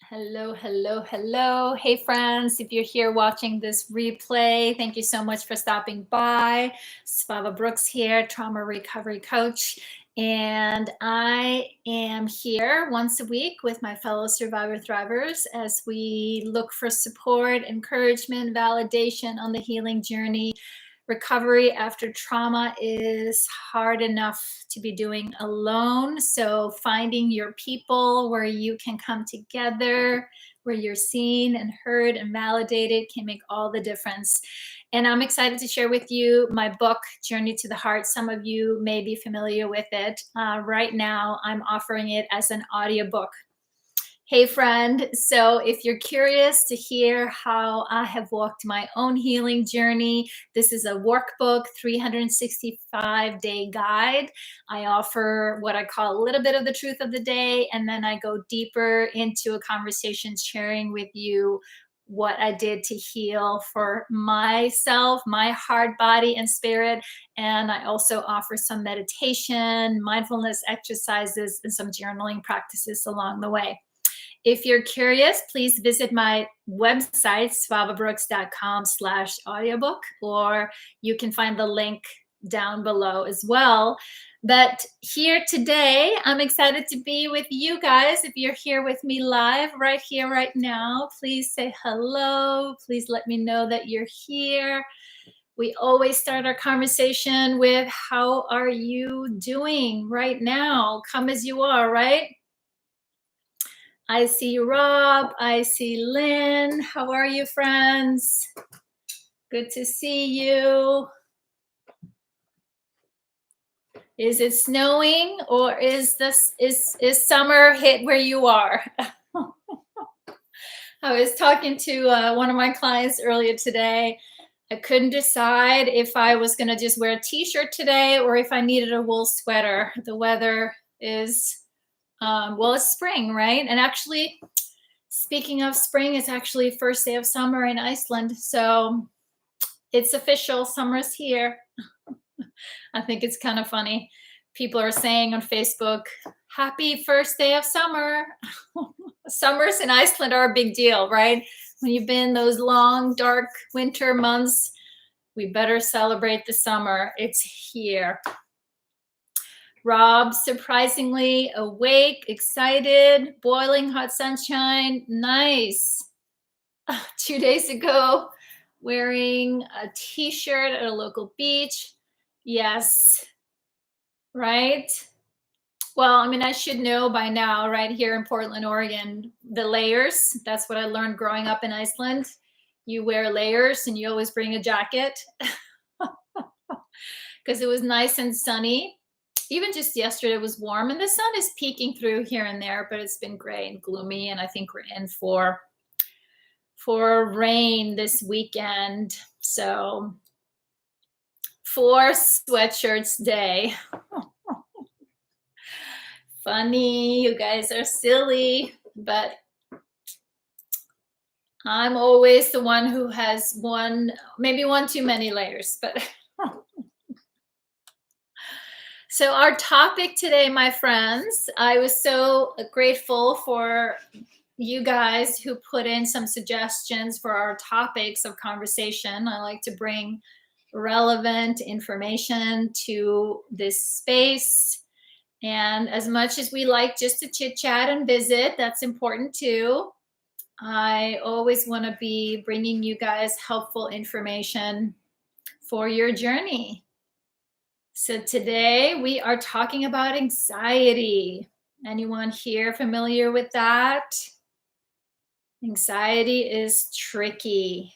Hello, hello, hello. Hey, friends. If you're here watching this replay, thank you so much for stopping by. Svava Brooks here, trauma recovery coach. And I am here once a week with my fellow survivor thrivers as we look for support, encouragement, validation on the healing journey. Recovery after trauma is hard enough to be doing alone. So finding your people where you can come together, where you're seen and heard and validated can make all the difference. And I'm excited to share with you my book, Journey to the Heart. Some of you may be familiar with it. Right now, I'm offering it as an audiobook. Hey, friend. So if you're curious to hear how I have walked my own healing journey, this is a workbook, 365-day guide. I offer what I call a little bit of the truth of the day, and then I go deeper into a conversation sharing with you what I did to heal for myself, my heart, body, and spirit. And I also offer some meditation, mindfulness exercises, and some journaling practices along the way. If you're curious, please visit my website, svavabrooks.com/audiobook, or you can find the link down below as well. But here today, I'm excited to be with you guys. If you're here with me live right here, right now, please say hello. Please let me know that you're here. We always start our conversation with, how are you doing right now? Come as you are, right? I see Rob. I see Lynn. How are you, friends? Good to see you. Is it snowing, or is summer hit where you are? I was talking to one of my clients earlier today. I couldn't decide if I was going to just wear a t-shirt today or if I needed a wool sweater. The weather is well, it's spring, right? And actually, speaking of spring, it's actually first day of summer in Iceland. So it's official, summer's here. I think it's kind of funny. People are saying on Facebook, happy first day of summer. Summers in Iceland are a big deal, right? When you've been those long, dark winter months, we better celebrate the summer. It's here. Rob, surprisingly awake, excited, boiling hot sunshine. Nice. 2 days ago, wearing a t-shirt at a local beach. Yes. Right? Well, I mean, I should know by now, right here in Portland, Oregon, the layers. That's what I learned growing up in Iceland. You wear layers and you always bring a jacket because it was nice and sunny. Even just yesterday was warm, and the sun is peeking through here and there, but it's been gray and gloomy, and I think we're in for rain this weekend. So 4 sweatshirts day. Funny, you guys are silly, but I'm always the one who has maybe one too many layers, but so our topic today, my friends, I was so grateful for you guys who put in some suggestions for our topics of conversation. I like to bring relevant information to this space. And as much as we like just to chit chat and visit, that's important too. I always want to be bringing you guys helpful information for your journey. So today we are talking about anxiety. Anyone here familiar with that? Anxiety is tricky,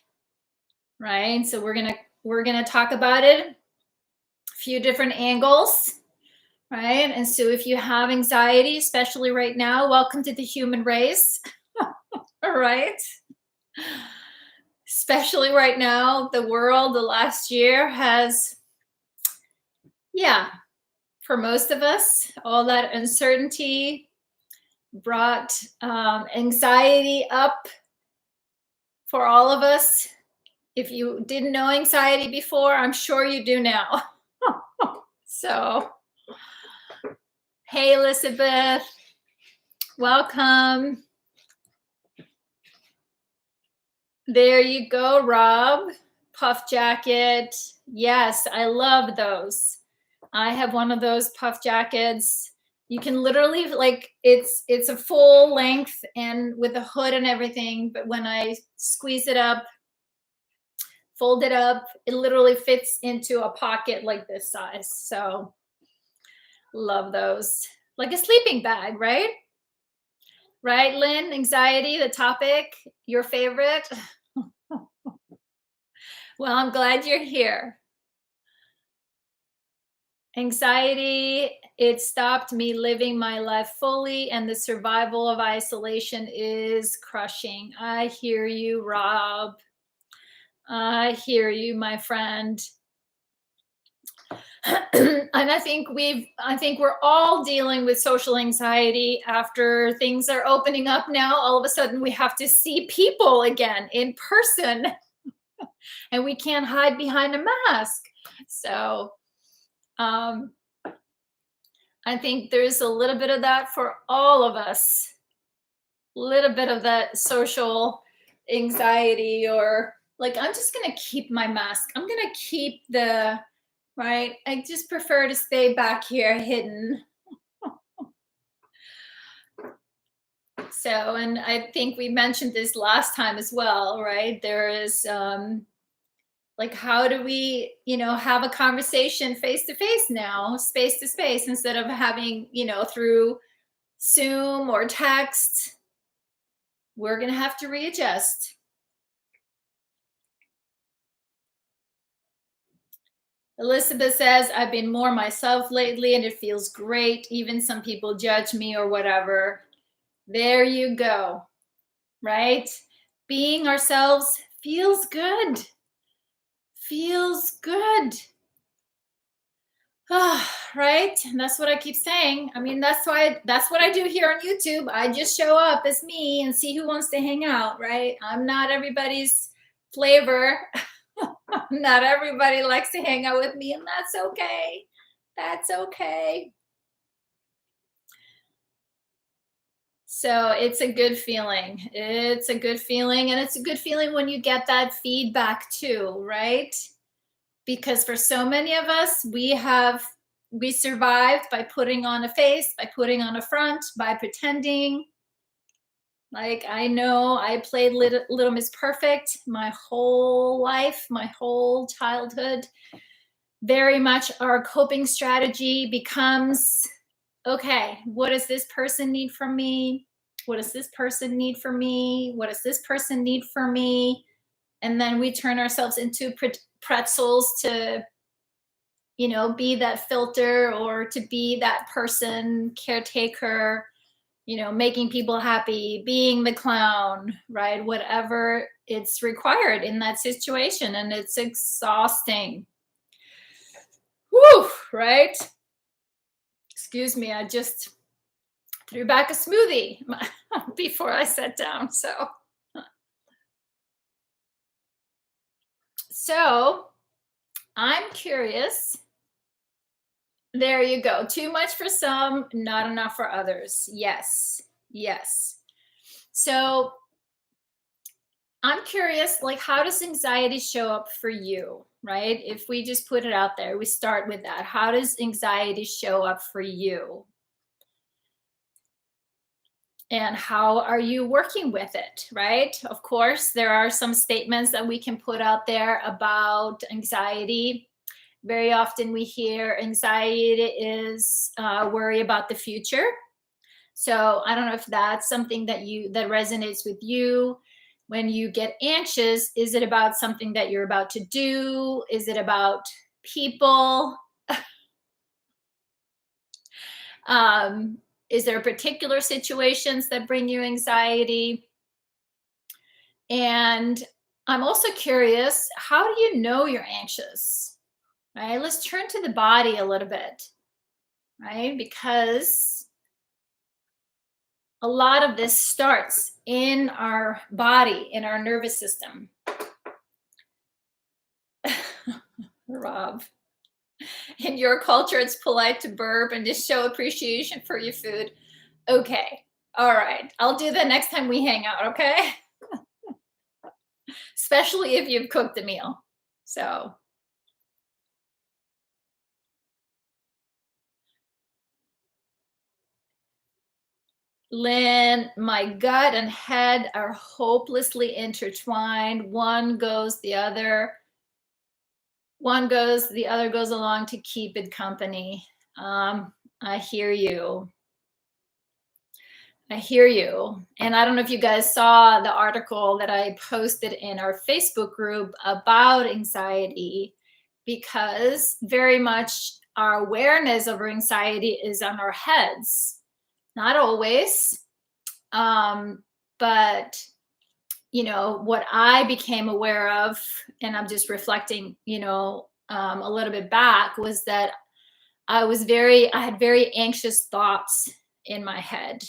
right? So we're gonna talk about it, a few different angles, right? And so if you have anxiety, especially right now, welcome to the human race. All right. Especially right now, the world, the last year has, for most of us, all that uncertainty brought anxiety up for all of us. If you didn't know anxiety before, I'm sure you do now. So, hey, Elizabeth, welcome. There you go, Rob. Puff jacket. Yes, I love those. I have one of those puff jackets. You can literally like it's a full length and with a hood and everything, but when I squeeze it up, fold it up, it literally fits into a pocket like this size. So love those. Like a sleeping bag, right? Right, Lynn? Anxiety, the topic, your favorite? Well, I'm glad you're here. Anxiety, it stopped me living my life fully, and the survival of isolation is crushing. I hear you, Rob. I hear you, my friend. And I think we're all dealing with social anxiety after things are opening up now. All of a sudden, we have to see people again in person, and we can't hide behind a mask. So, um, I think there's a little bit of that for all of us. A little bit of that social anxiety, or like, I'm just going to keep my mask. I'm going to keep the, right? I just prefer to stay back here hidden. So, and I think we mentioned this last time as well, right? There is, like, how do we, have a conversation face to face now, space to space, instead of having, through Zoom or text? We're going to have to readjust. Elizabeth says, I've been more myself lately and it feels great. Even some people judge me or whatever. There you go. Right? Being ourselves feels good. Feels good. Right? And that's what I keep saying. I mean, that's what I do here on YouTube. I just show up as me and see who wants to hang out, right? I'm not everybody's flavor. Not everybody likes to hang out with me, and that's okay. That's okay. So it's a good feeling. It's a good feeling. And it's a good feeling when you get that feedback too, right? Because for so many of us, we survived by putting on a face, by putting on a front, by pretending. Like, I know I played Little Miss Perfect my whole life, my whole childhood. Very much our coping strategy becomes, okay, what does this person need from me? What does this person need from me? What does this person need from me? And then we turn ourselves into pretzels to, be that filter, or to be that person, caretaker, making people happy, being the clown, right? Whatever it's required in that situation. And it's exhausting. Whew, right? Excuse me, I just threw back a smoothie before I sat down. So I'm curious. There you go. Too much for some, not enough for others. Yes. Yes. So I'm curious, like, how does anxiety show up for you, right? If we just put it out there, we start with that. How does anxiety show up for you? And how are you working with it, right? Of course, there are some statements that we can put out there about anxiety. Very often we hear anxiety is worry about the future. So I don't know if that's something that resonates with you. When you get anxious, is it about something that you're about to do? Is it about people? Is there particular situations that bring you anxiety? And I'm also curious, how do you know you're anxious? Right? Let's turn to the body a little bit, right? Because a lot of this starts in our body, in our nervous system. Rob, in your culture, it's polite to burp and just show appreciation for your food. Okay. All right. I'll do that next time we hang out. Okay. especially if you've cooked a meal. So, Lynn, my gut and head are hopelessly intertwined. One goes, the other. One goes, the other goes along to keep it company. I hear you. I hear you. And I don't know if you guys saw the article that I posted in our Facebook group about anxiety, because very much our awareness of our anxiety is on our heads. Not always. But you know, what I became aware of, and I'm just reflecting, a little bit back, was that I had very anxious thoughts in my head.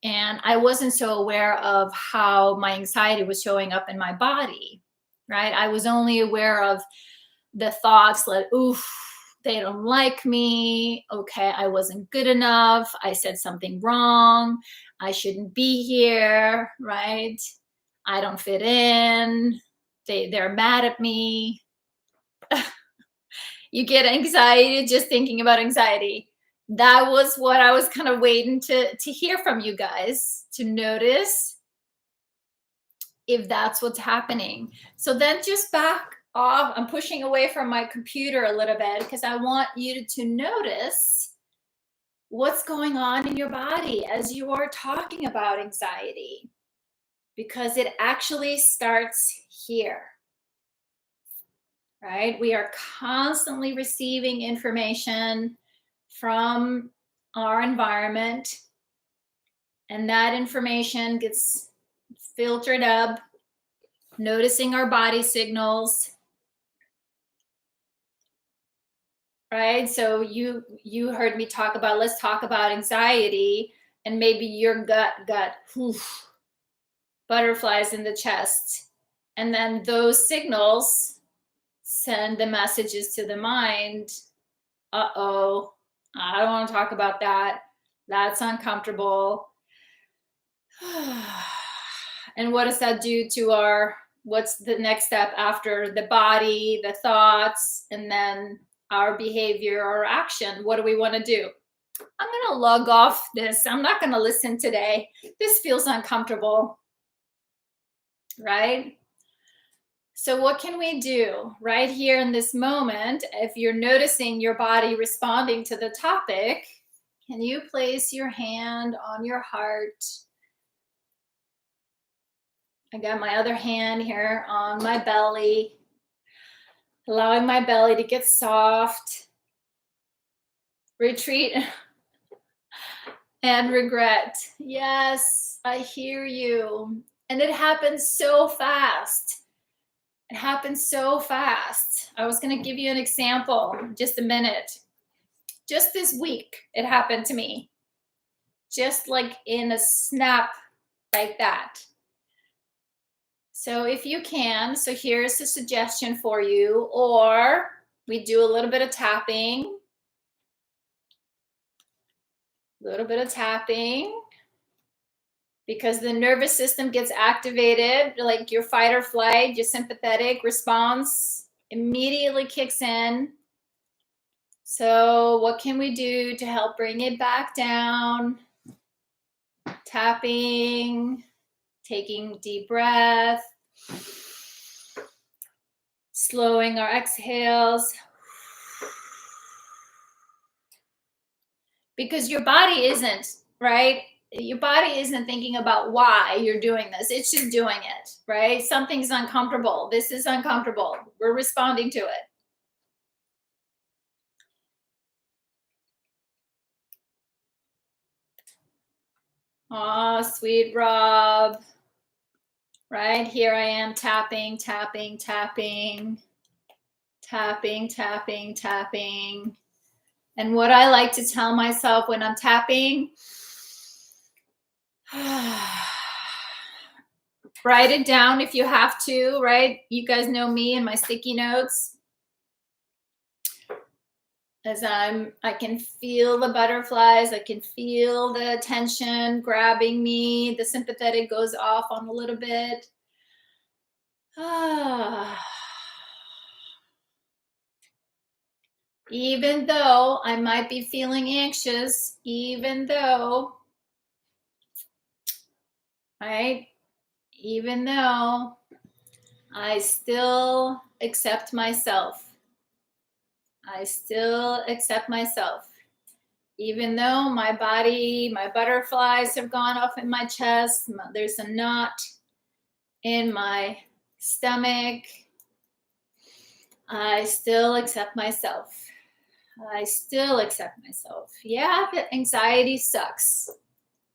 And I wasn't so aware of how my anxiety was showing up in my body, right? I was only aware of the thoughts like, oof, they don't like me. Okay, I wasn't good enough. I said something wrong. I shouldn't be here, right? I don't fit in. They're mad at me. You get anxiety just thinking about anxiety. That was what I was kind of waiting to hear from you guys, to notice if that's what's happening. So then just back off. I'm pushing away from my computer a little bit because I want you to notice what's going on in your body as you are talking about anxiety, because it actually starts here. Right? We are constantly receiving information from our environment, and that information gets filtered up, noticing our body signals. Right? So you heard me talk about, let's talk about anxiety, and maybe your gut got butterflies in the chest, and then those signals send the messages to the mind. Uh-oh, I don't want to talk about that. That's uncomfortable. And what does that do to what's the next step after the body, the thoughts, and then our behavior or action? What do we want to do? I'm going to log off this. I'm not going to listen today. This feels uncomfortable, right? So what can we do right here in this moment? If you're noticing your body responding to the topic, can you place your hand on your heart? I got my other hand here on my belly, allowing my belly to get soft. Retreat and regret. Yes, I hear you. And it happens so fast. It happens so fast. I was going to give you an example in just a minute. Just this week, it happened to me. Just like in a snap like that. So if you can, so here's a suggestion for you, or we do a little bit of tapping. A little bit of tapping. Because the nervous system gets activated, like your fight or flight, your sympathetic response immediately kicks in. So what can we do to help bring it back down? Tapping, taking deep breath, slowing our exhales. Because your body isn't, right? Your body isn't thinking about why you're doing this. It's just doing it, right? Something's uncomfortable. This is uncomfortable. We're responding to it. Oh, sweet Rob. Right here I am tapping, tapping, tapping, tapping, tapping, tapping. And what I like to tell myself when I'm tapping, write it down if you have to, right? You guys know me and my sticky notes. As I can feel the butterflies, I can feel the tension grabbing me. The sympathetic goes off on a little bit. Even though I might be feeling anxious, even though, right? Even though I still accept myself. I still accept myself. Even though my body, my butterflies have gone off in my chest, there's a knot in my stomach, I still accept myself. I still accept myself. Yeah, anxiety sucks.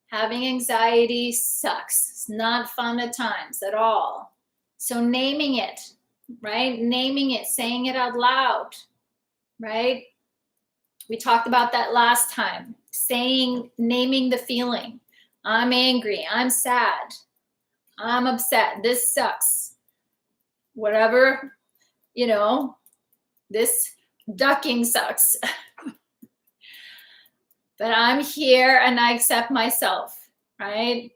Having anxiety sucks. It's not fun at times at all. So naming it, right? Naming it, saying it out loud, right? We talked about that last time. Naming the feeling. I'm angry. I'm sad. I'm upset. This sucks. Whatever, this ducking sucks. But I'm here and I accept myself, right?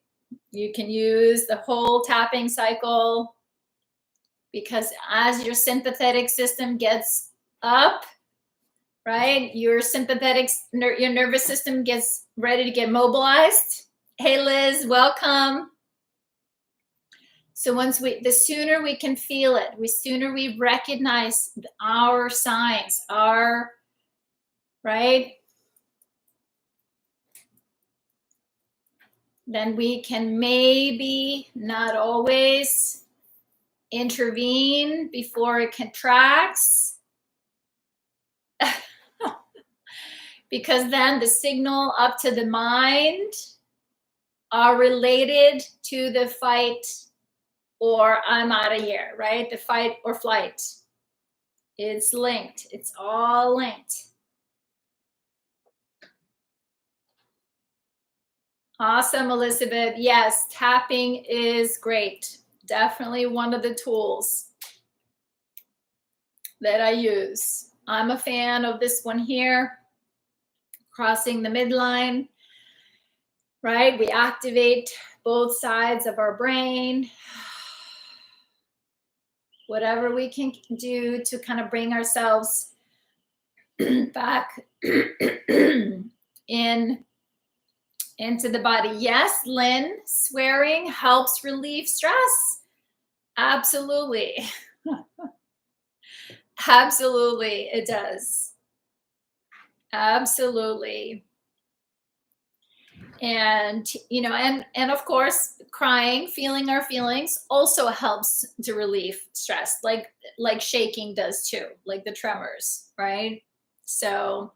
You can use the whole tapping cycle, because as your sympathetic system gets up, right, your nervous system gets ready to get mobilized. Hey, Liz, welcome. So the sooner we can feel it, the sooner we recognize our signs, right? Then we can maybe, not always, intervene before it contracts. Because then the signal up to the mind are related to the fight or I'm out of here, right? The fight or flight. It's linked. It's all linked. Awesome, Elizabeth. Yes, tapping is great. Definitely one of the tools that I use. I'm a fan of this one here, crossing the midline, right? We activate both sides of our brain. Whatever we can do to kind of bring ourselves back into the body. Yes, Lynn, swearing helps relieve stress. Absolutely. Absolutely, it does. Absolutely. And and of course, crying, feeling our feelings also helps to relieve stress, like shaking does too, like the tremors, right? So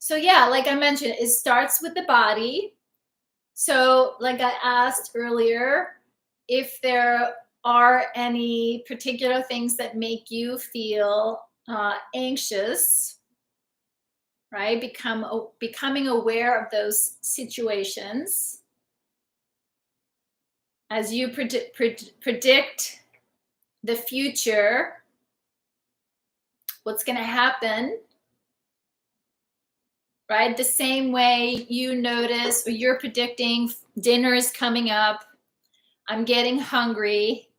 yeah, like I mentioned, it starts with the body. So like I asked earlier, if there are any particular things that make you feel anxious, right? Becoming aware of those situations as you predict the future, what's going to happen, right? The same way you notice, or you're predicting dinner is coming up, I'm getting hungry,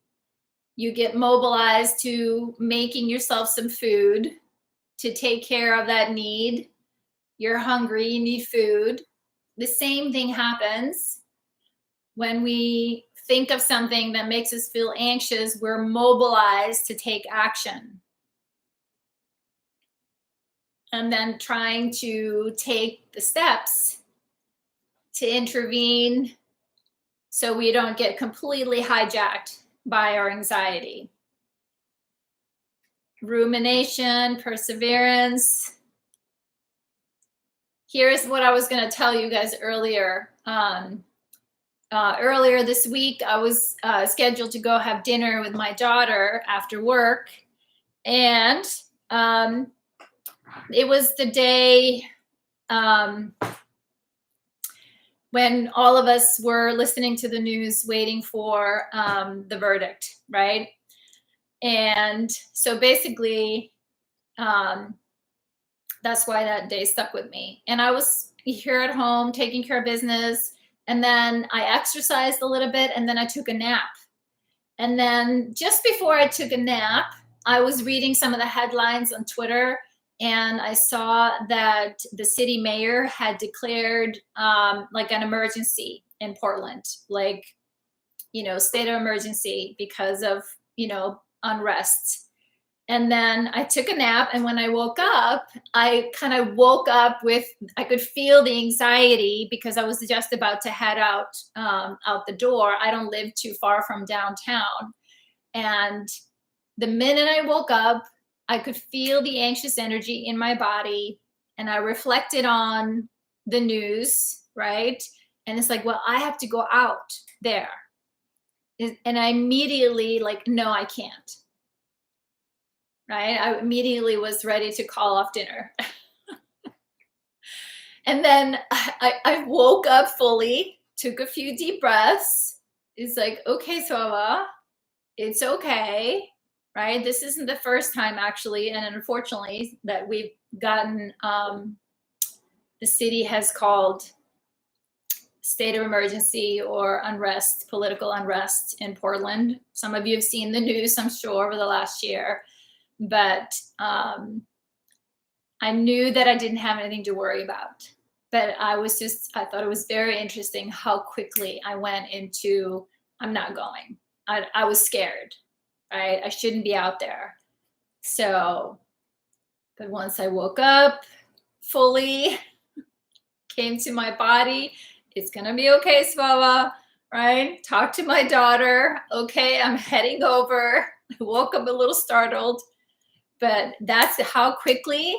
you get mobilized to making yourself some food to take care of that need. You're hungry, you need food. The same thing happens when we think of something that makes us feel anxious. We're mobilized to take action. And then trying to take the steps to intervene so we don't get completely hijacked by our anxiety. Rumination, perseverance. Here's what I was going to tell you guys earlier. Earlier this week, I was scheduled to go have dinner with my daughter after work. And it was the day when all of us were listening to the news, waiting for the verdict, right? And so basically, that's why that day stuck with me. And I was here at home taking care of business. And then I exercised a little bit, and then I took a nap. And then just before I took a nap, I was reading some of the headlines on Twitter, and I saw that the city mayor had declared like an emergency in Portland, like, state of emergency because of, unrest. And then I took a nap, and when I woke up, I kind of woke up with, I could feel the anxiety because I was just about to head out the door. I don't live too far from downtown. And the minute I woke up, I could feel the anxious energy in my body, and I reflected on the news, right? And it's like, well, I have to go out there. And I immediately like, no, I can't. Right? I immediately was ready to call off dinner. And then I woke up fully, took a few deep breaths. It's like, okay, Svava, it's okay, right? This isn't the first time, actually, and unfortunately, that we've gotten, the city has called state of emergency or unrest, political unrest in Portland. Some of you have seen the news, I'm sure, over the last year. But I knew that I didn't have anything to worry about. But I thought it was very interesting how quickly I went into, I'm not going. I was scared, right? I shouldn't be out there. So, but once I woke up fully, came to my body, it's going to be okay, Svava, right? Talk to my daughter. Okay, I'm heading over. I woke up a little startled. But that's how quickly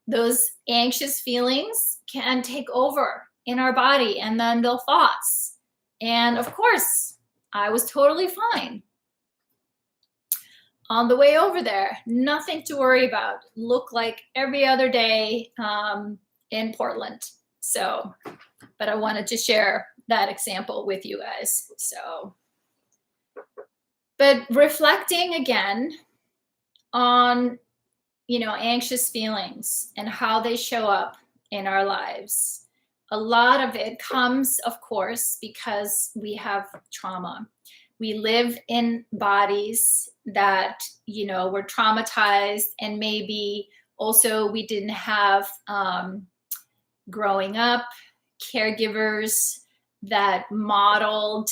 those anxious feelings can take over in our body, and then the thoughts. And of course, I was totally fine. On the way over there, nothing to worry about. Looked like every other day in Portland. So, but I wanted to share that example with you guys. So, but reflecting again on anxious feelings and how they show up in our lives. A lot of it comes, of course, because we have trauma. We live in bodies that, were traumatized, and maybe also we didn't have, growing up, caregivers that modeled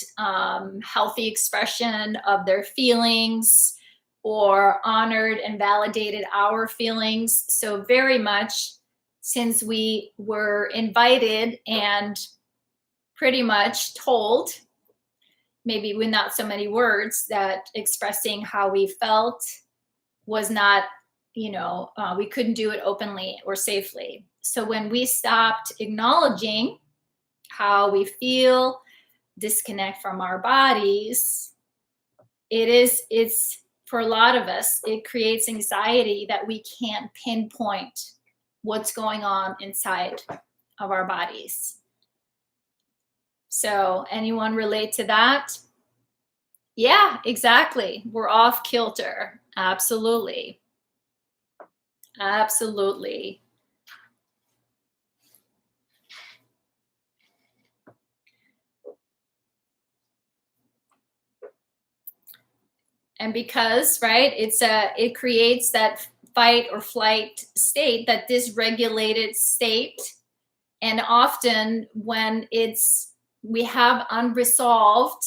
healthy expression of their feelings, or honored and validated our feelings. So very much, since we were invited and pretty much told, maybe with not so many words, that expressing how we felt was not, we couldn't do it openly or safely. So when we stopped acknowledging how we feel, disconnect from our bodies, it's for a lot of us, it creates anxiety that we can't pinpoint what's going on inside of our bodies. So, anyone relate to that? Yeah, exactly. We're off kilter. Absolutely. Absolutely. And because, right, it creates that fight or flight state, that dysregulated state. And often when we have unresolved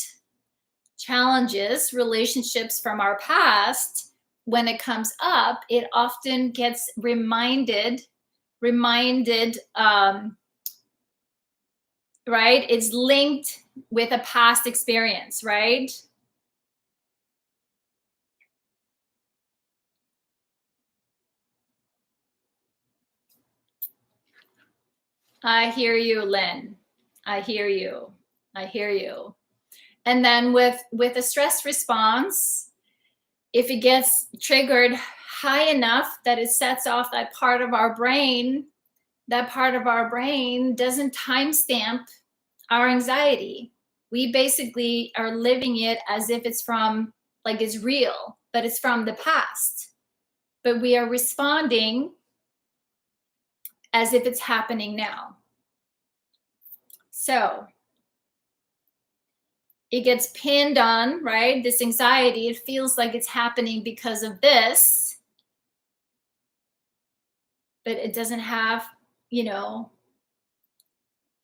challenges, relationships from our past, when it comes up, it often gets reminded, right? It's linked with a past experience, right? I hear you, Lynn. I hear you. I hear you. And then with a stress response, if it gets triggered high enough that it sets off that part of our brain doesn't timestamp our anxiety. We basically are living it as if it's from, like, it's real, but it's from the past. But we are responding as if it's happening now. So it gets pinned on, right? This anxiety, it feels like it's happening because of this, but it doesn't have, it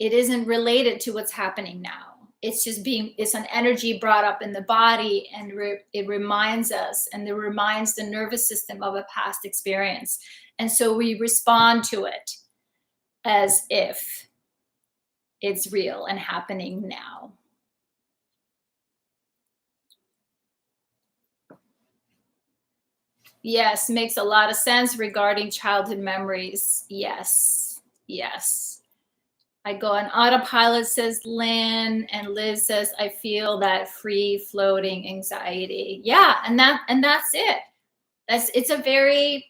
isn't related to what's happening now. It's just it's an energy brought up in the body, and it reminds us, and it reminds the nervous system of a past experience. And so we respond to it as if it's real and happening now. Yes, makes a lot of sense regarding childhood memories. Yes, yes. I go on autopilot, says Lynn, and Liz says, I feel that free floating anxiety. Yeah, and that's it. It's a very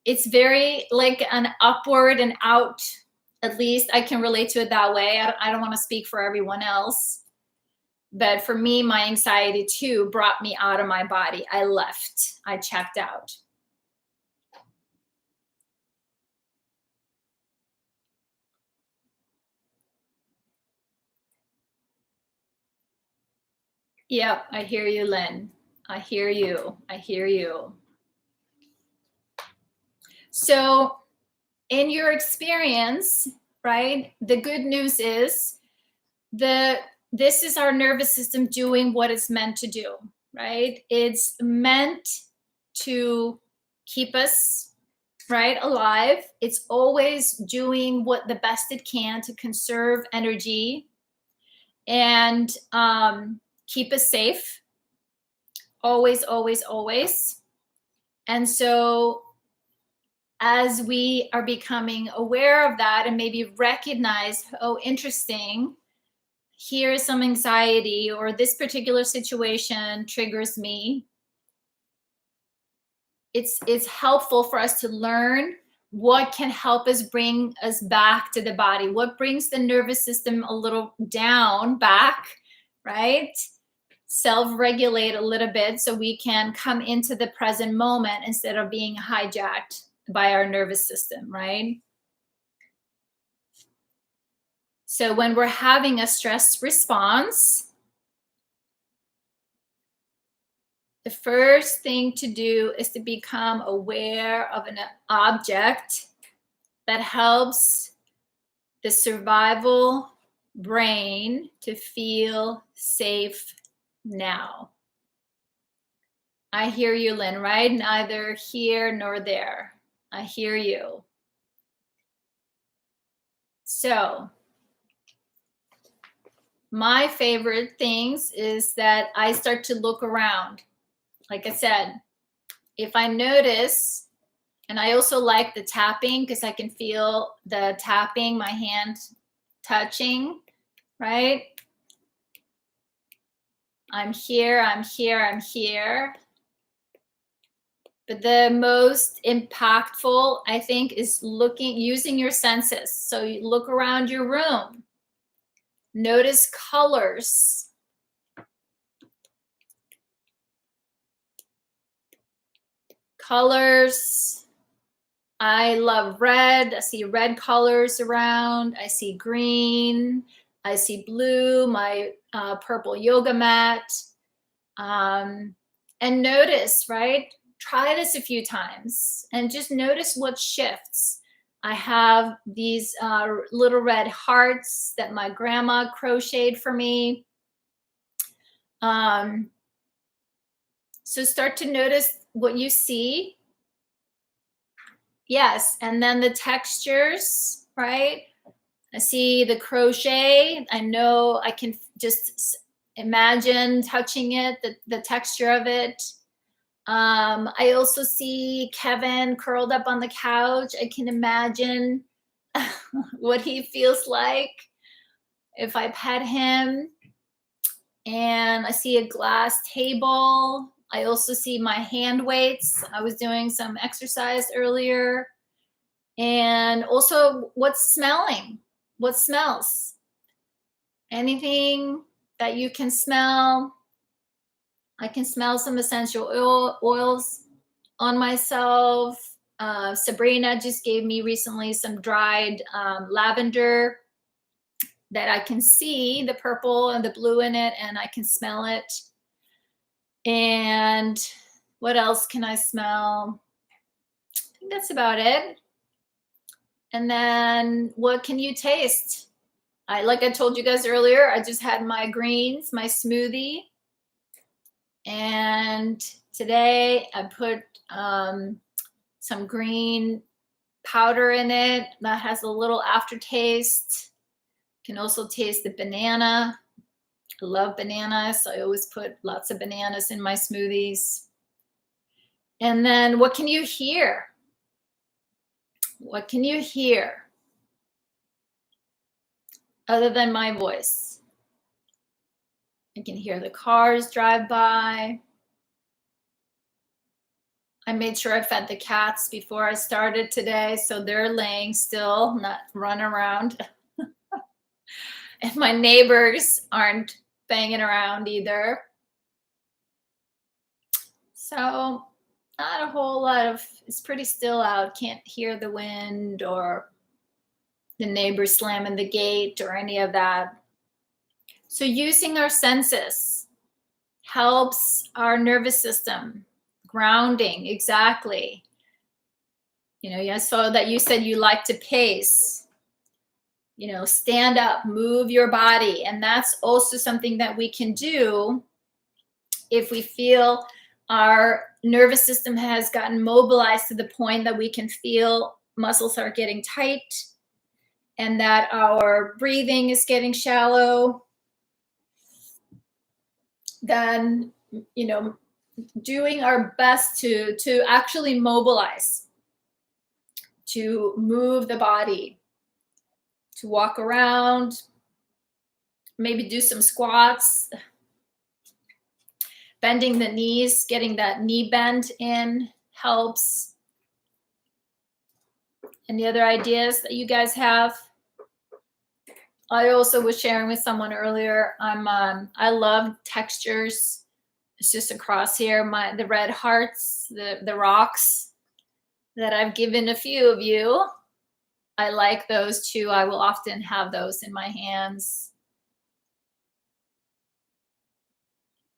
it's very like an upward and out. At least I can relate to it that way. I don't want to speak for everyone else. But for me, my anxiety too brought me out of my body. I left. I checked out. Yep, I hear you, Lynn. I hear you. I hear you. So, in your experience, right, the good news is this is our nervous system doing what it's meant to do, right? It's meant to keep us, right, alive. It's always doing what the best it can to conserve energy and keep us safe. Always, always, always. And so as we are becoming aware of that and maybe recognize, oh, interesting, here is some anxiety, or this particular situation triggers me. It's helpful for us to learn what can help us bring us back to the body, what brings the nervous system a little down back, right? Self-regulate a little bit so we can come into the present moment instead of being hijacked by our nervous system, right? So when we're having a stress response, the first thing to do is to become aware of an object that helps the survival brain to feel safe now. I hear you, Lynn, right? Neither here nor there. I hear you. So, my favorite things is that I start to look around. Like I said, if I notice, and I also like the tapping because I can feel the tapping, my hand touching, right? I'm here, I'm here, I'm here. But the most impactful, I think, is using your senses. So you look around your room. Notice colors. Colors. I love red. I see red colors around. I see green. I see blue, my purple yoga mat. And notice, right? Try this a few times and just notice what shifts. I have these little red hearts that my grandma crocheted for me. So start to notice what you see. Yes, and then the textures, right? I see the crochet. I know I can just imagine touching it, the texture of it. I also see Kevin curled up on the couch. I can imagine what he feels like if I pet him. And I see a glass table. I also see my hand weights. I was doing some exercise earlier. And also what's smelling? What smells? Anything that you can smell. I can smell some essential oils on myself. Sabrina just gave me recently some dried lavender that I can see the purple and the blue in it, and I can smell it. And what else can I smell? I think that's about it. And then what can you taste? Like I told you guys earlier, I just had my greens, my smoothie. And today I put some green powder in it that has a little aftertaste. You can also taste the banana. I love bananas. I always put lots of bananas in my smoothies. And then what can you hear? What can you hear other than my voice? I can hear the cars drive by. I made sure I fed the cats before I started today, so they're laying still, not run around. And my neighbors aren't banging around either. So not a whole lot of, it's pretty still out. Can't hear the wind or the neighbors slamming the gate or any of that. So using our senses helps our nervous system. Grounding, exactly. You know, I saw that you said you like to pace. You know, stand up, move your body. And that's also something that we can do if we feel our nervous system has gotten mobilized to the point that we can feel muscles are getting tight and that our breathing is getting shallow. Then, you know, doing our best to actually mobilize, to move the body, to walk around, maybe do some squats, bending the knees, getting that knee bend in helps. Any other ideas that you guys have? I also was sharing with someone earlier, I love textures. It's just across here, the red hearts, the rocks that I've given a few of you. I like those too. I will often have those in my hands.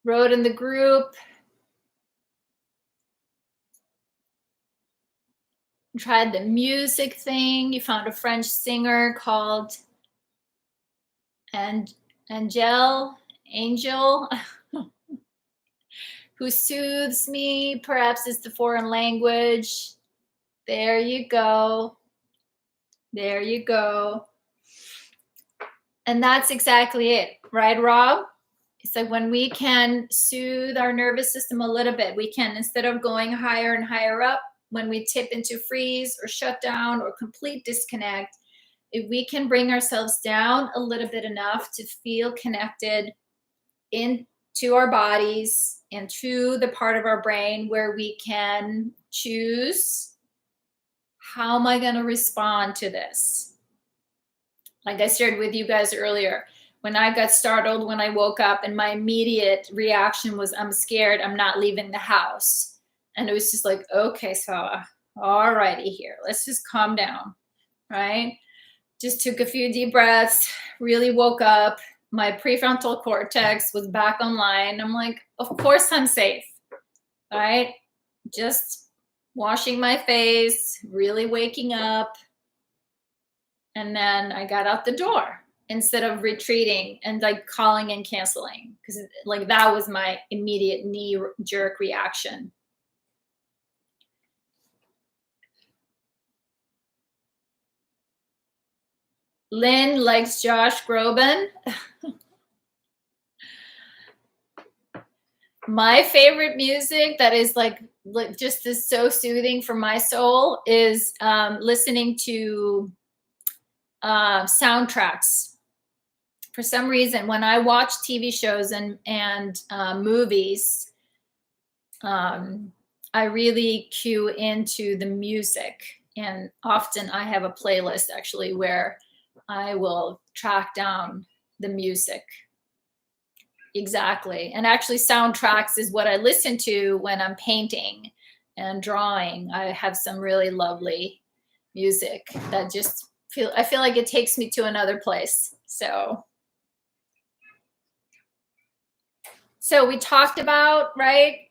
Wrote in the group. Tried the music thing. You found a French singer called Angel, who soothes me. Perhaps it's the foreign language. There you go. There you go. And that's exactly it, right, Rob? It's like when we can soothe our nervous system a little bit, we can, instead of going higher and higher up, when we tip into freeze or shut down or complete disconnect, if we can bring ourselves down a little bit enough to feel connected into our bodies and to the part of our brain where we can choose, how am I going to respond to this? Like I shared with you guys earlier, when I got startled when I woke up, and my immediate reaction was, I'm scared, I'm not leaving the house. And it was just like, okay, Svava, all righty here, let's just calm down, right? Just took a few deep breaths, really woke up. My prefrontal cortex was back online. I'm like, of course I'm safe, right? Just washing my face, really waking up. And then I got out the door instead of retreating and like calling and canceling, because like that was my immediate knee jerk reaction. Lynn likes Josh Groban. My favorite music that is like just is so soothing for my soul is listening to soundtracks. For some reason, when I watch TV shows and movies, I really cue into the music. And often I have a playlist actually where I will track down the music. Exactly. And actually soundtracks is what I listen to when I'm painting and drawing. I have some really lovely music that just I feel like it takes me to another place. So we talked about, right,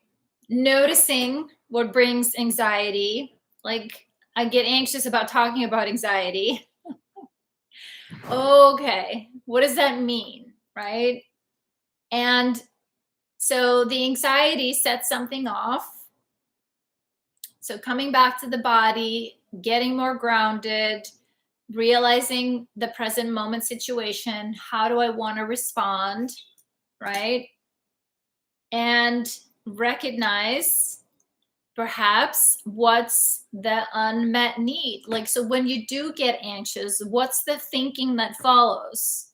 noticing what brings anxiety. Like, I get anxious about talking about anxiety. Okay, what does that mean, right? And so the anxiety sets something off. So coming back to the body, getting more grounded, realizing the present moment situation. How do I want to respond, right? And recognize perhaps what's the unmet need. Like, so when you do get anxious, what's the thinking that follows?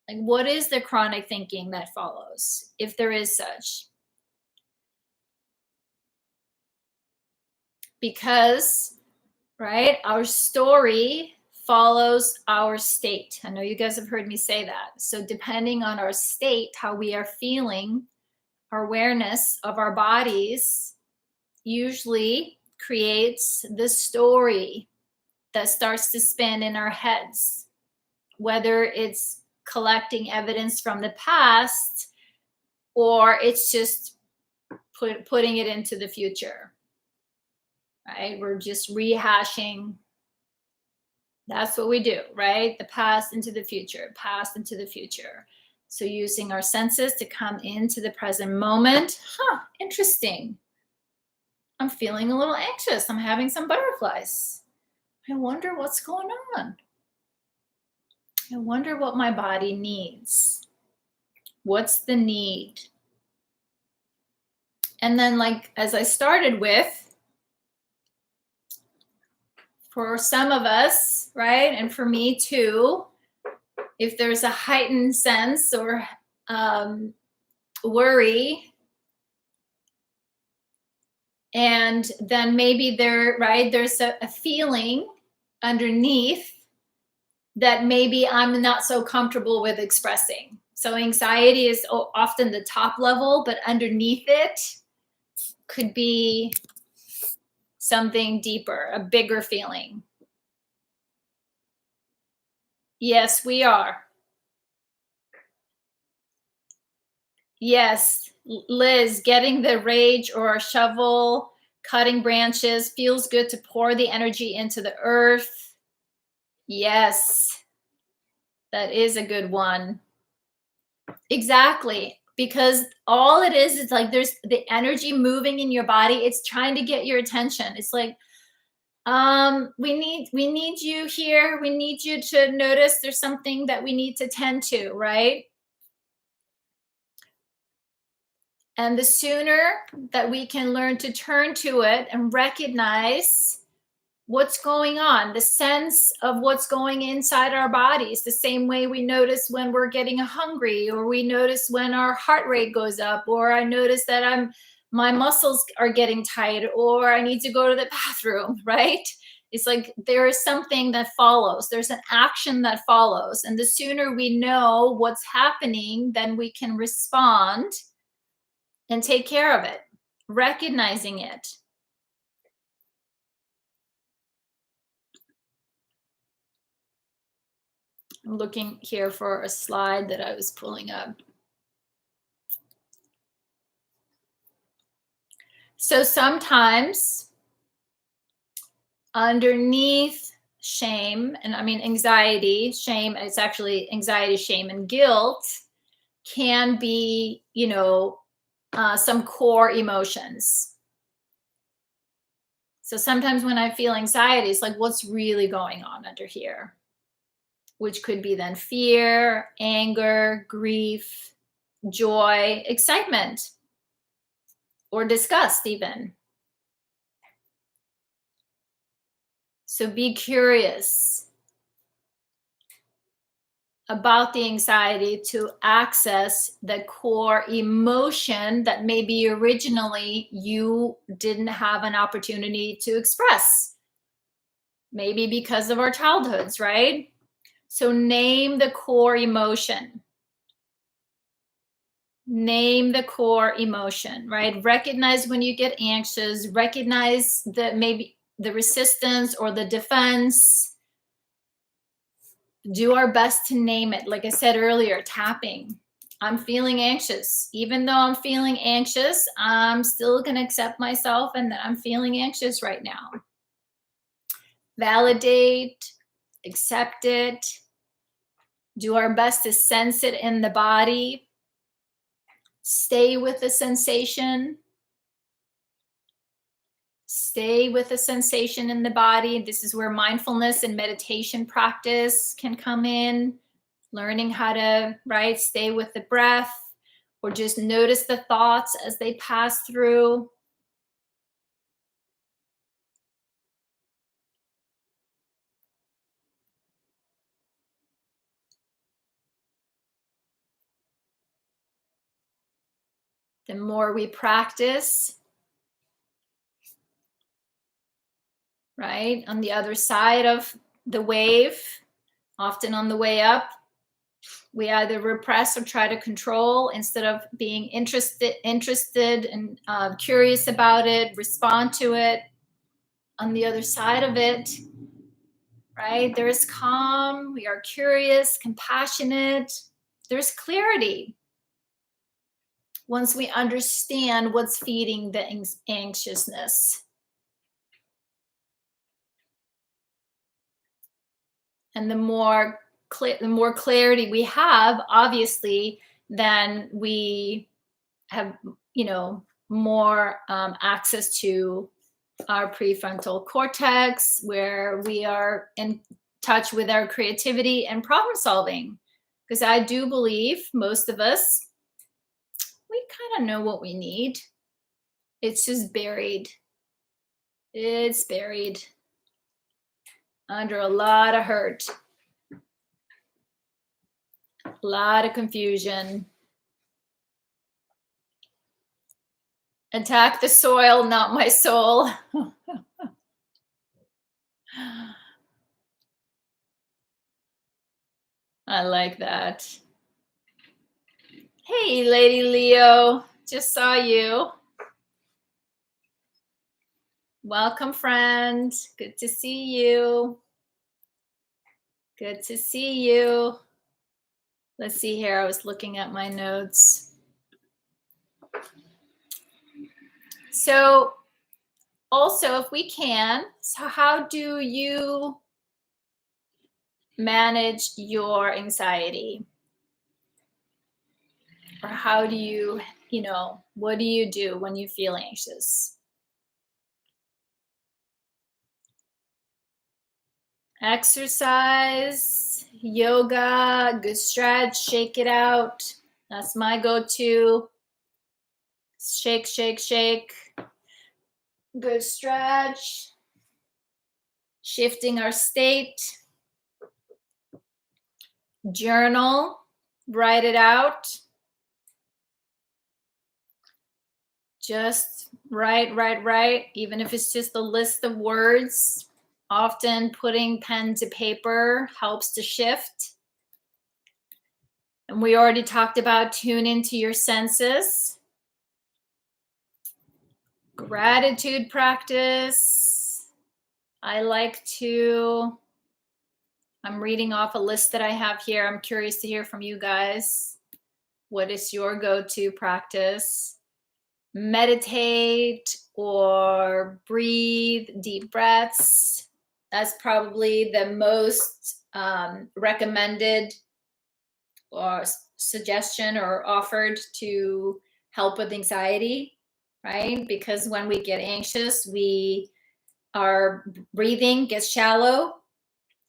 Like, what is the chronic thinking that follows, if there is such? Because, right, our story follows our state. I know you guys have heard me say that. So depending on our state, how we are feeling, our awareness of our bodies usually creates the story that starts to spin in our heads, whether it's collecting evidence from the past or it's just putting it into the future, right? We're just rehashing. That's what we do, right? The past into the future, past into the future. So using our senses to come into the present moment. Interesting. I'm feeling a little anxious. I'm having some butterflies. I wonder what's going on. I wonder what my body needs. What's the need? And then, like, as I started with, for some of us, right, and for me too, if there's a heightened sense or worry, and then maybe there's a feeling underneath that maybe I'm not so comfortable with expressing. So anxiety is often the top level, but underneath it could be something deeper, a bigger feeling. Yes, we are. Yes, Liz, getting the rage or a shovel, cutting branches, feels good to pour the energy into the earth. Yes, that is a good one. Exactly. Because all it is like there's the energy moving in your body. It's trying to get your attention. It's like, we need you here. We need you to notice there's something that we need to tend to, right? And the sooner that we can learn to turn to it and recognize what's going on, the sense of what's going inside our bodies, the same way we notice when we're getting hungry, or we notice when our heart rate goes up, or I notice that my muscles are getting tight, or I need to go to the bathroom, right? It's like there is something that follows. There's an action that follows. And the sooner we know what's happening, then we can respond and take care of it, recognizing it. I'm looking here for a slide that I was pulling up. So sometimes underneath shame, and I mean anxiety, shame, it's actually anxiety, shame, and guilt can be, some core emotions. So sometimes when I feel anxiety, it's like, what's really going on under here? Which could be then fear, anger, grief, joy, excitement, or disgust even. So be curious about the anxiety to access the core emotion that maybe originally you didn't have an opportunity to express. Maybe because of our childhoods, right? So name the core emotion. Name the core emotion, right? Recognize when you get anxious, recognize that maybe the resistance or the defense, do our best to name it. Like I said earlier, tapping. I'm feeling anxious. Even though I'm feeling anxious, I'm still going to accept myself and that I'm feeling anxious right now. Validate, accept it, do our best to sense it in the body, stay with the sensation. Stay with the sensation in the body. This is where mindfulness and meditation practice can come in. Learning how to, right, stay with the breath or just notice the thoughts as they pass through. The more we practice, right, on the other side of the wave, often on the way up, we either repress or try to control instead of being interested and curious about it, respond to it. On the other side of it, right, there is calm, we are curious, compassionate, there's clarity. Once we understand what's feeding the anxiousness. And the more clarity we have, obviously, then we have, more access to our prefrontal cortex, where we are in touch with our creativity and problem solving. Because I do believe most of us, we kind of know what we need. It's just buried. It's buried under a lot of hurt, a lot of confusion. Attack the soil, not my soul. I like that. Hey, Lady Leo, just saw you. Welcome, friend. Good to see you. Good to see you. Let's see here. I was looking at my notes. So, also, if we can, so how do you manage your anxiety? Or how do you, what do you do when you feel anxious? Exercise, yoga, good stretch, shake it out. That's my go-to. Shake, shake, shake. Good stretch. Shifting our state. Journal, write it out. Just write, even if it's just a list of words. Often putting pen to paper helps to shift. And we already talked about tune into your senses. Gratitude practice. I'm reading off a list that I have here. I'm curious to hear from you guys. What is your go-to practice? Meditate or breathe deep breaths. That's probably the most recommended or suggestion or offered to help with anxiety, right? Because when we get anxious, our breathing gets shallow.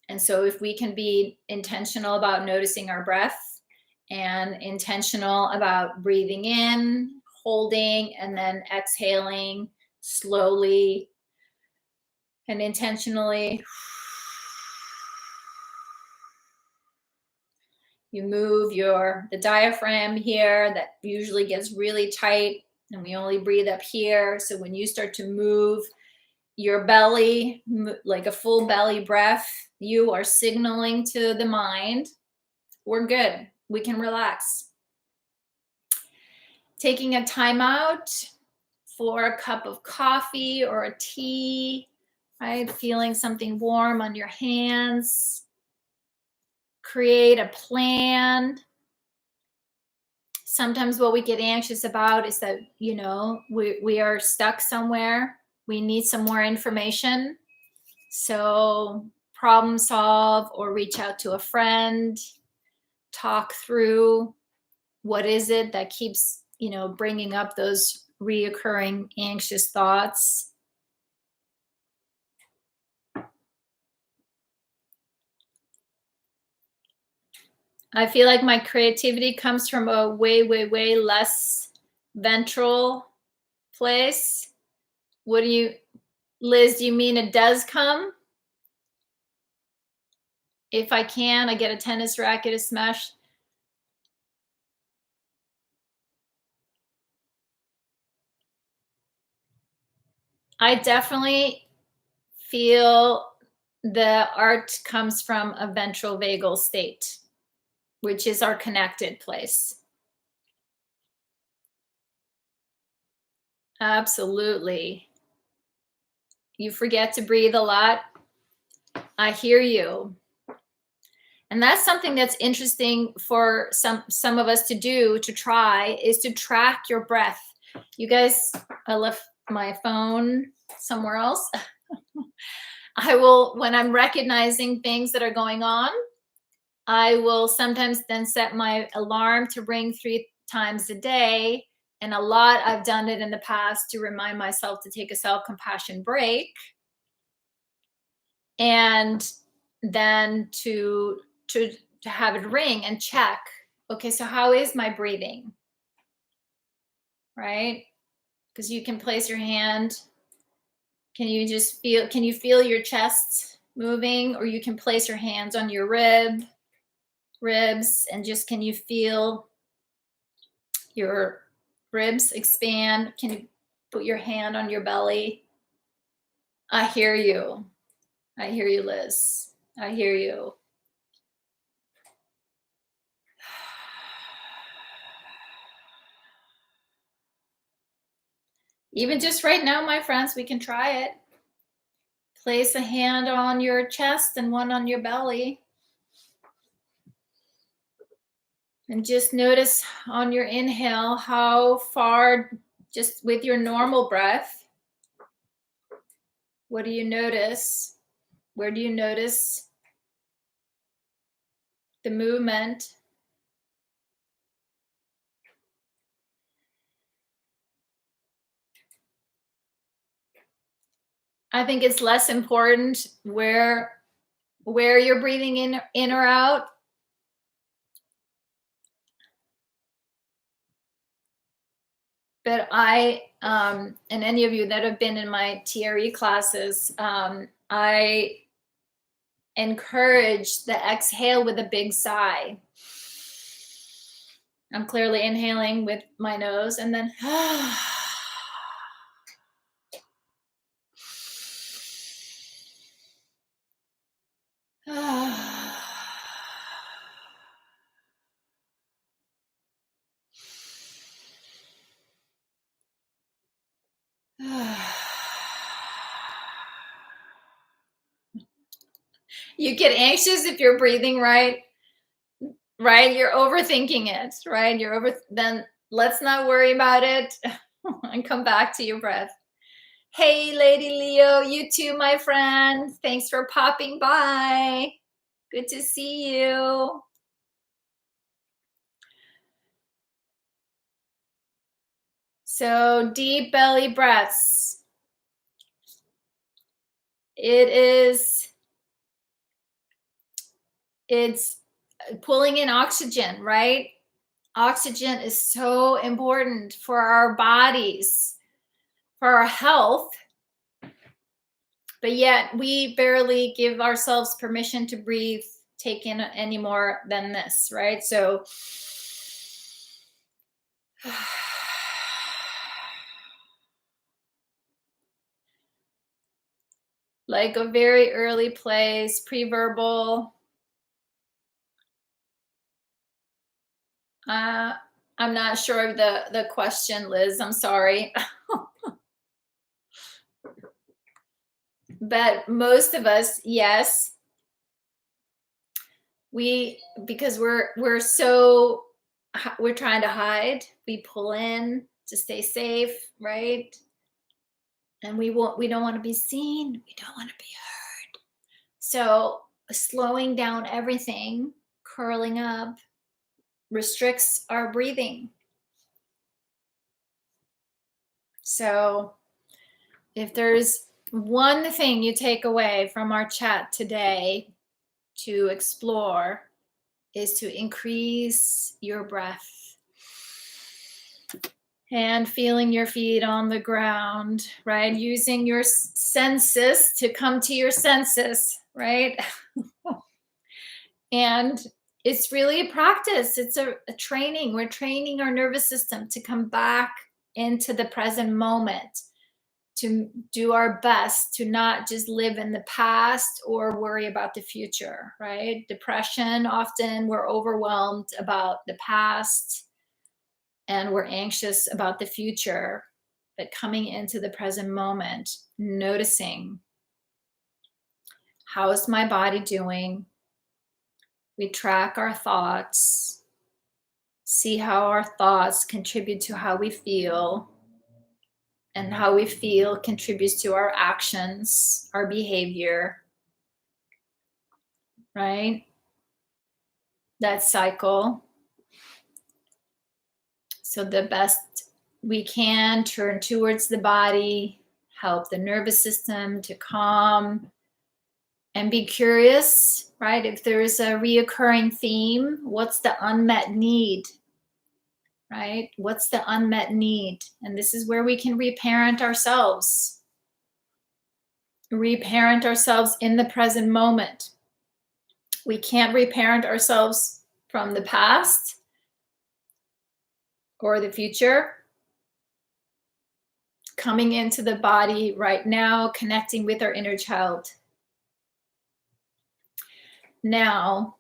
And so if we can be intentional about noticing our breath and intentional about breathing in, holding, and then exhaling slowly and intentionally. You move the diaphragm here that usually gets really tight, and we only breathe up here. So when you start to move your belly, like a full belly breath, you are signaling to the mind, we're good. We can relax. Taking a time out for a cup of coffee or a tea, right? Feeling something warm on your hands. create a plan. Sometimes what we get anxious about is that, we are stuck somewhere. We need some more information. So problem solve or reach out to a friend, talk through what is it that keeps, bringing up those reoccurring anxious thoughts. I feel like my creativity comes from a way, way, way less ventral place. Liz, do you mean it does come? If I can, I get a tennis racket, a smash. I definitely feel the art comes from a ventral vagal state, which is our connected place. Absolutely. You forget to breathe a lot. I hear you. And that's something that's interesting for some of us to do, to try, is to track your breath. You guys, I left my phone somewhere else. I will, when I'm recognizing things that are going on, I will sometimes then set my alarm to ring 3 times a day. And a lot, I've done it in the past to remind myself to take a self-compassion break. And then to have it ring and check, okay, so how is my breathing? Right? Because you can place your hand. Can you feel your chest moving? Or you can place your hands on your ribs and just, can you feel your ribs expand? Can you put your hand on your belly? I hear you. I hear you, Liz. I hear you. Even just right now, my friends, we can try it. Place a hand on your chest and one on your belly. And just notice on your inhale how far, just with your normal breath, what do you notice? Where do you notice the movement? I think it's less important where you're breathing in or out. But and any of you that have been in my TRE classes, I encourage the exhale with a big sigh. I'm clearly inhaling with my nose and then You get anxious if you're breathing right, you're overthinking it, right? Then let's not worry about it and come back to your breath. Hey, Lady Leo, you too, my friend. Thanks for popping by. Good to see you. So deep belly breaths. It's pulling in oxygen, right? Oxygen is so important for our bodies, for our health. But yet we barely give ourselves permission to breathe, take in any more than this, right? So like a very early place, preverbal. I'm not sure of the question, Liz. I'm sorry. But most of us, yes. because we're trying to hide, we pull in to stay safe, right? And we don't want to be seen, we don't want to be heard. So slowing down everything, curling up, restricts our breathing. So if there's one thing you take away from our chat today to explore, is to increase your breath and feeling your feet on the ground, right? Using your senses to come to your senses, right? And it's really a practice. It's a training. We're training our nervous system to come back into the present moment, to do our best to not just live in the past or worry about the future, right? Depression, often we're overwhelmed about the past and we're anxious about the future. But coming into the present moment, noticing, how is my body doing? We track our thoughts, see how our thoughts contribute to how we feel, and how we feel contributes to our actions, our behavior, right? That cycle. So the best we can, turn towards the body, help the nervous system to calm, and be curious, right? If there is a reoccurring theme, what's the unmet need, right? What's the unmet need? And this is where we can reparent ourselves. Reparent ourselves in the present moment. We can't reparent ourselves from the past or the future. Coming into the body right now, connecting with our inner child. Now,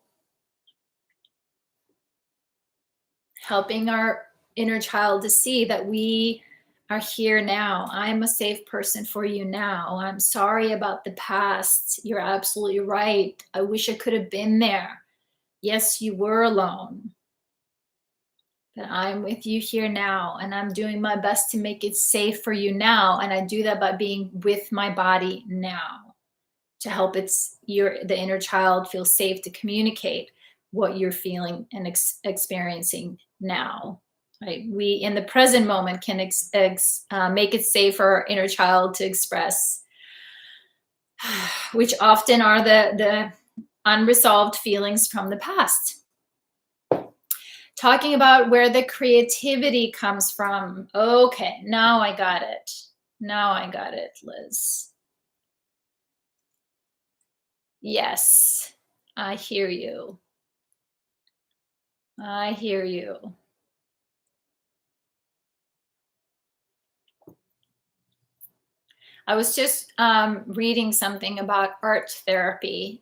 helping our inner child to see that we are here now. I'm a safe person for you now. I'm sorry about the past. You're absolutely right. I wish I could have been there. Yes, you were alone. But I'm with you here now, and I'm doing my best to make it safe for you now. And I do that by being with my body now, to help the inner child feel safe to communicate what you're feeling and experiencing now. Right? We in the present moment can make it safe for our inner child to express, which often are the unresolved feelings from the past. Talking about where the creativity comes from. Okay, now I got it. Now I got it, Liz. Yes, I hear you. I hear you. I was just reading something about art therapy.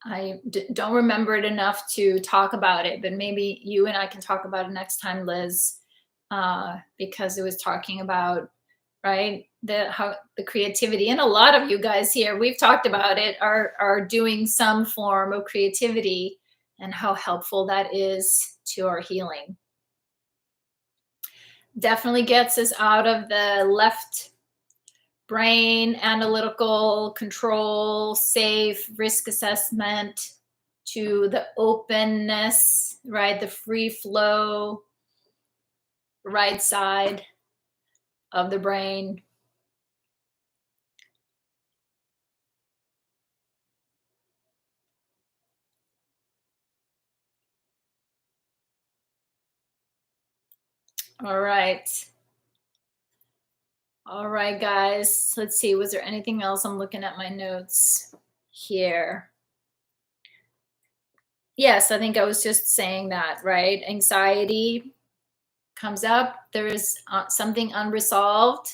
I don't remember it enough to talk about it, but maybe you and I can talk about it next time, Liz, because it was talking about, right, the creativity, and a lot of you guys here, we've talked about it, are doing some form of creativity and how helpful that is to our healing. Definitely gets us out of the left brain, analytical, control, safe, risk assessment, to the openness, right? The free flow, right side of the brain. All right. All right, guys. Let's see. Was there anything else? I'm looking at my notes here. Yes, I think I was just saying that, right? Anxiety comes up. There is something unresolved,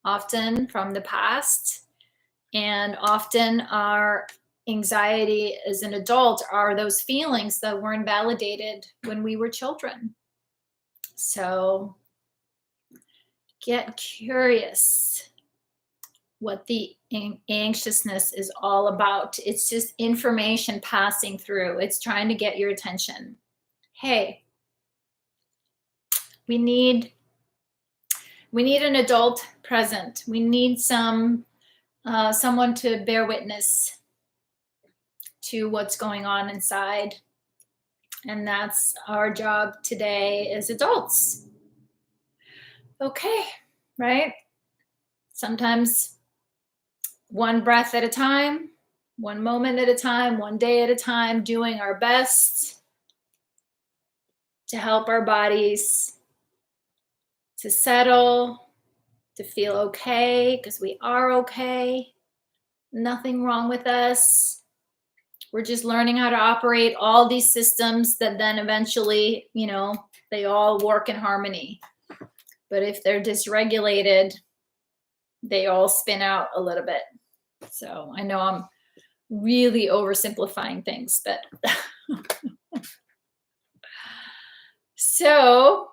often from the past. And often our anxiety as an adult are those feelings that weren't validated when we were children. So get curious. what the anxiousness is all about. It's just information passing through. It's trying to get your attention. Hey, we need an adult present. We need someone to bear witness to what's going on inside. And that's our job today as adults. Okay, right? Sometimes one breath at a time, one moment at a time, one day at a time, doing our best to help our bodies to settle, to feel okay, because we are okay. Nothing wrong with us. We're just learning how to operate all these systems that then eventually, they all work in harmony. But if they're dysregulated, they all spin out a little bit. So I know I'm really oversimplifying things, but so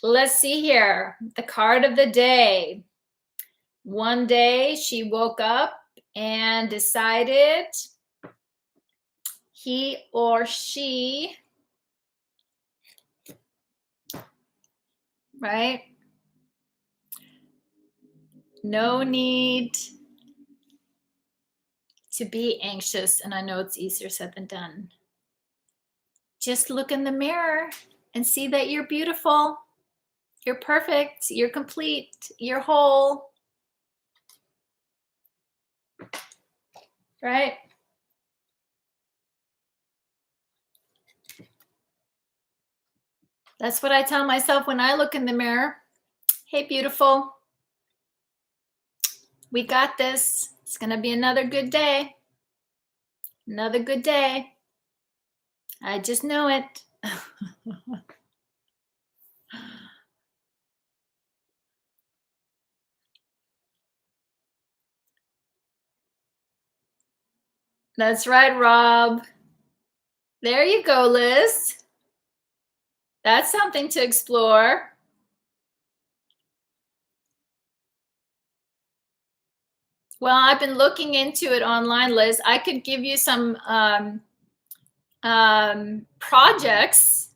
let's see here. The card of the day. One day she woke up and decided he or she, right? No need to be anxious. And I know it's easier said than done. Just look in the mirror and see that you're beautiful. You're perfect. You're complete. You're whole. Right? That's what I tell myself when I look in the mirror. Hey, beautiful. We got this. It's going to be another good day. Another good day. I just know it. That's right, Rob. There you go, Liz. That's something to explore. Well, I've been looking into it online, Liz. I could give you some projects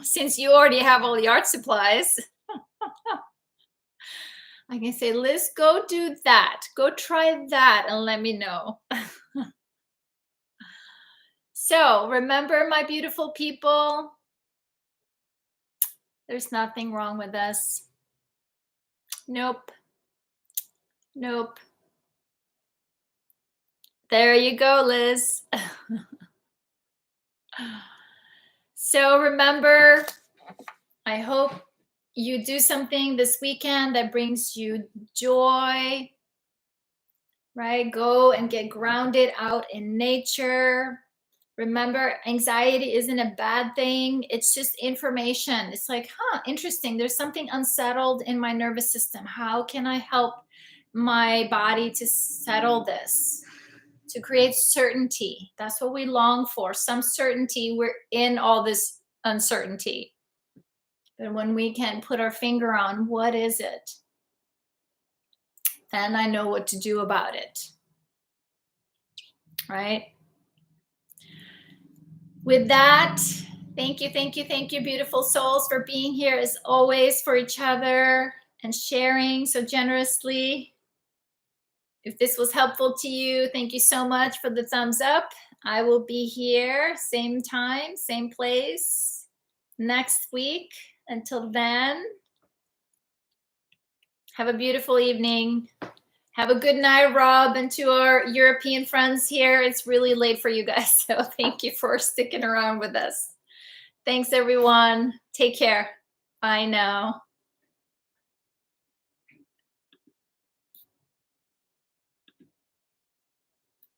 since you already have all the art supplies. I can say, Liz, go do that. Go try that and let me know. So remember, my beautiful people, there's nothing wrong with us. Nope. Nope. There you go, Liz. So remember, I hope you do something this weekend that brings you joy, right? Go and get grounded out in nature. Remember, anxiety isn't a bad thing. It's just information. It's like, interesting. There's something unsettled in my nervous system. How can I help my body to settle this? To create certainty. That's what we long for. Some certainty. We're in all this uncertainty. But when we can put our finger on what is it, then I know what to do about it. Right? With that, thank you, beautiful souls, for being here as always for each other and sharing so generously. If this was helpful to you, thank you so much for the thumbs up. I will be here, same time, same place, next week. Until then, have a beautiful evening. Have a good night, Rob, and to our European friends here. It's really late for you guys, so thank you for sticking around with us. Thanks, everyone. Take care. Bye now.